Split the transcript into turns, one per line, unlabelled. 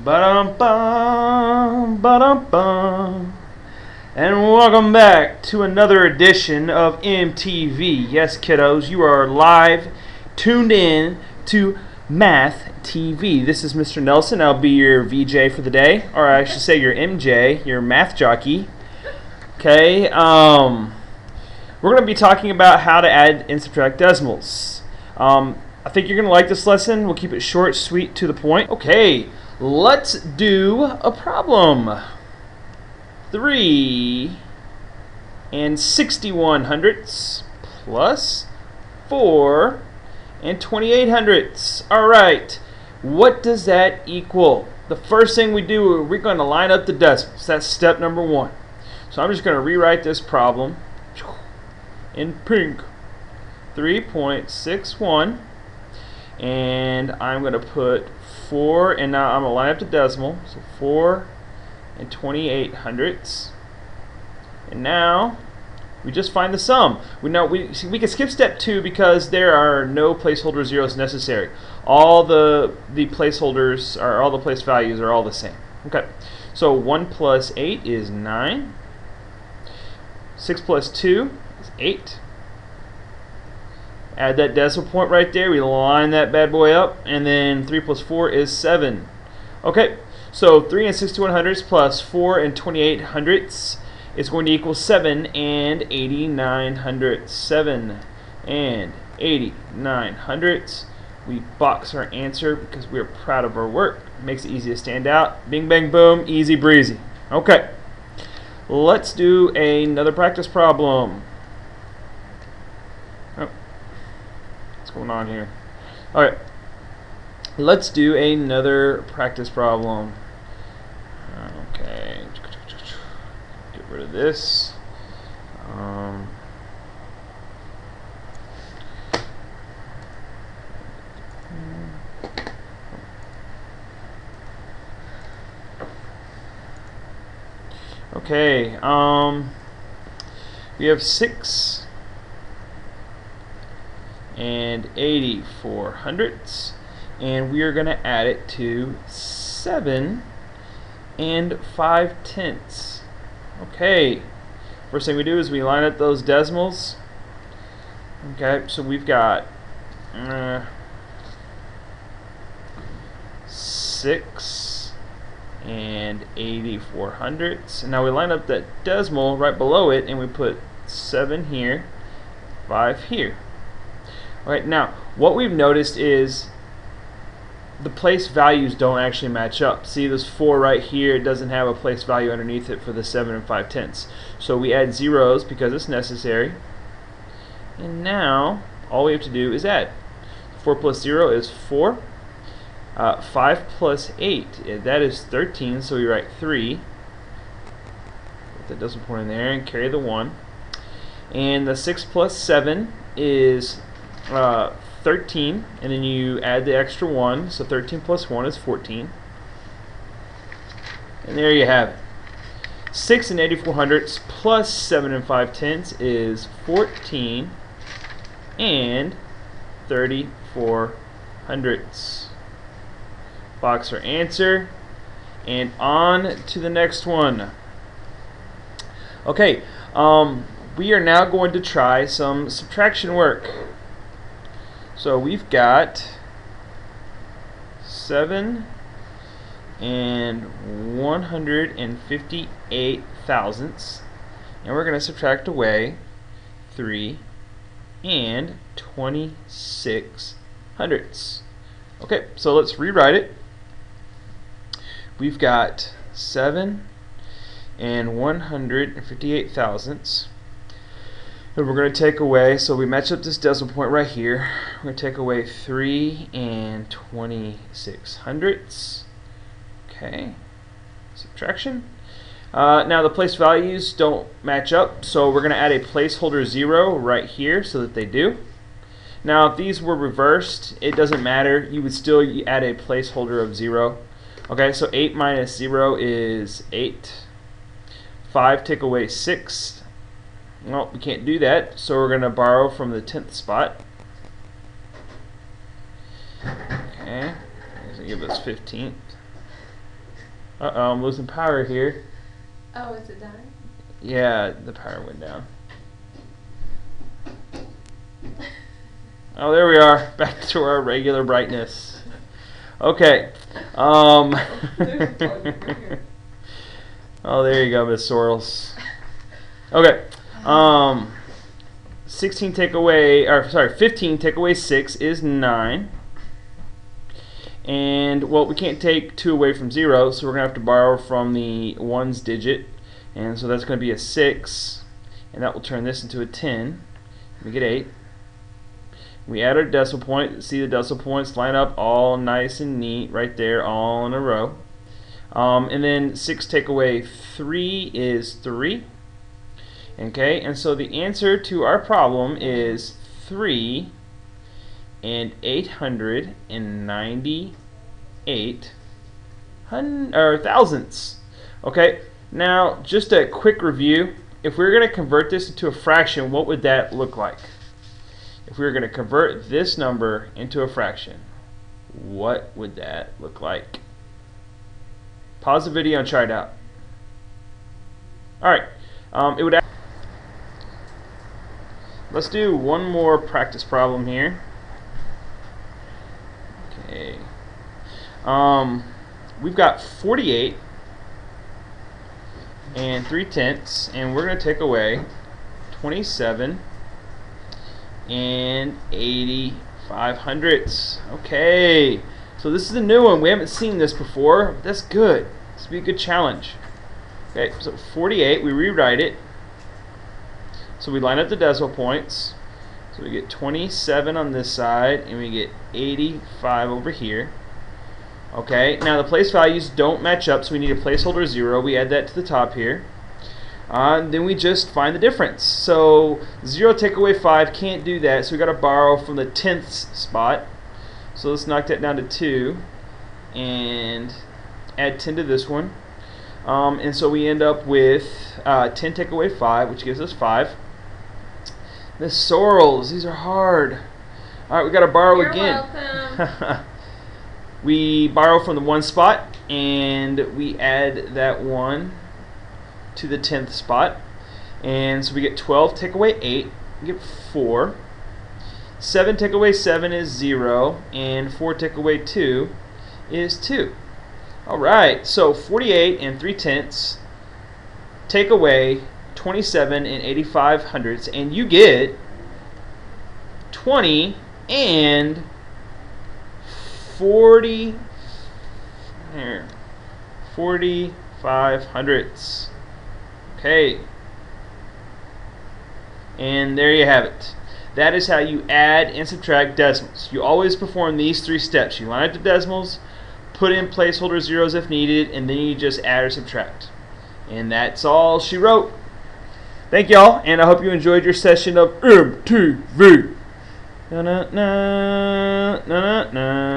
Ba-dum-bum, ba-dum-bum. And welcome back to another edition of MTV. Yes, kiddos, you are live, tuned in to Math TV. This is Mr. Nelson. I'll be your VJ for the day, or I should say your MJ, your math jockey. Okay, we're going to be talking about how to add and subtract decimals. I think you're going to like this lesson. We'll keep it short, sweet, to the point. Okay, let's do a problem. 3 and 61 hundredths plus 4 and 28 hundredths. All right, what does that equal? The first thing we do, we're going to line up the decimals. That's step number 1. So I'm just going to rewrite this problem in pink. 3.61, and I'm going to put 4, and now I'm going to line up the decimal. So 4 and 28 hundredths. And now we just find the sum. We can skip step 2 because there are no placeholder zeros necessary. All the placeholders, or all the place values, are all the same. Okay, so 1 plus 8 is 9. 6 plus 2 is 8. Add that decimal point right there. We line that bad boy up, and then 3 plus 4 is 7. Okay, so 3 and 61 hundredths plus 4 and 28 hundredths is going to equal 7 and 89 hundredths. 7 and 89 hundredths. We box our answer because we are proud of our work. Makes it easy to stand out. Bing, bang, boom, easy breezy. Okay, let's do another practice problem. What's going on here? Alright, let's do another practice problem. Okay, get rid of this. Okay, we have 6 and 84 hundredths, and we are going to add it to 7 and 5 tenths. Okay, first thing we do is we line up those decimals. Okay, so we've got 6 and 84 hundredths, and now we line up that decimal right below it, and we put 7 here, 5 here. Alright, now what we've noticed is the place values don't actually match up. See this 4 right here, it doesn't have a place value underneath it for the 7 and 5 tenths. So we add zeros because it's necessary. And now all we have to do is add. 4 plus 0 is 4. 5 plus 8, that is 13, so we write 3. Put that decimal point in there and carry the 1. And the 6 plus 7 is 13, and then you add the extra 1, so 13 plus 1 is 14. And there you have it. 6 and 84 hundredths plus 7 and 5 tenths is 14 and 34 hundredths. Box our answer, and on to the next one. Okay, we are now going to try some subtraction work. So we've got 7 and 158 thousandths, and we're going to subtract away 3 and 26 hundredths. Okay, so let's rewrite it. We've got 7 and 158 thousandths. And we're going to take away, so we match up this decimal point right here. We're going to take away 3 and 26 hundredths. Okay, subtraction. Now the place values don't match up, so we're going to add a placeholder 0 right here so that they do. Now if these were reversed, it doesn't matter. You would still add a placeholder of 0. Okay, so 8 minus 0 is 8. 5 take away 6. Well, we can't do that, so we're going to borrow from the 10th spot. Okay, give us 15th. Uh-oh, I'm losing power here.
Oh, is it dying?
Yeah, the power went down. Oh, there we are. Back to our regular brightness. Okay.
There's a plug over here.
Oh, there you go, Miss Sorrels. Okay. 15 take away 6 is 9. And, well, we can't take 2 away from 0, so we're going to have to borrow from the 1's digit. And so that's going to be a 6. And that will turn this into a 10. We get 8. We add our decimal point. See the decimal points line up all nice and neat right there, all in a row. And then 6 take away 3 is 3. Okay, and so the answer to our problem is 3 and 898 thousandths. Okay, now just a quick review. If we were going to convert this into a fraction, what would that look like? If we were going to convert this number into a fraction, what would that look like? Pause the video and try it out. Alright, it would. Let's do one more practice problem here. Okay. We've got 48 and 3/10, and we're going to take away 27 and 85 hundredths. Okay, so this is a new one. We haven't seen this before. That's good. This will be a good challenge. Okay, so 48, we rewrite it. So we line up the decimal points. So we get 27 on this side, and we get 85 over here. Okay, now the place values don't match up, so we need a placeholder 0. We add that to the top here. Then we just find the difference. So 0 take away 5, can't do that, so we got to borrow from the 10th spot. So let's knock that down to 2 and add 10 to this one. And so we end up with 10 take away 5, which gives us 5. The Sorrels, these are hard. Alright, we got to borrow
You're
again.
welcome.
We borrow from the 1 spot, and we add that 1 to the 10th spot. And so we get 12 take away 8, we get 4. 7 take away 7 is 0, and 4 take away 2 is 2. Alright, so 48 and 3/10 take away 27 and 85 hundredths, and you get 20 and 45 hundredths. Okay, and there you have it. That is how you add and subtract decimals. You always perform these 3 steps. You line up the decimals, put in placeholder zeros if needed, and then you just add or subtract. And that's all she wrote. Thank y'all, and I hope you enjoyed your session of MTV. Na na na na na na.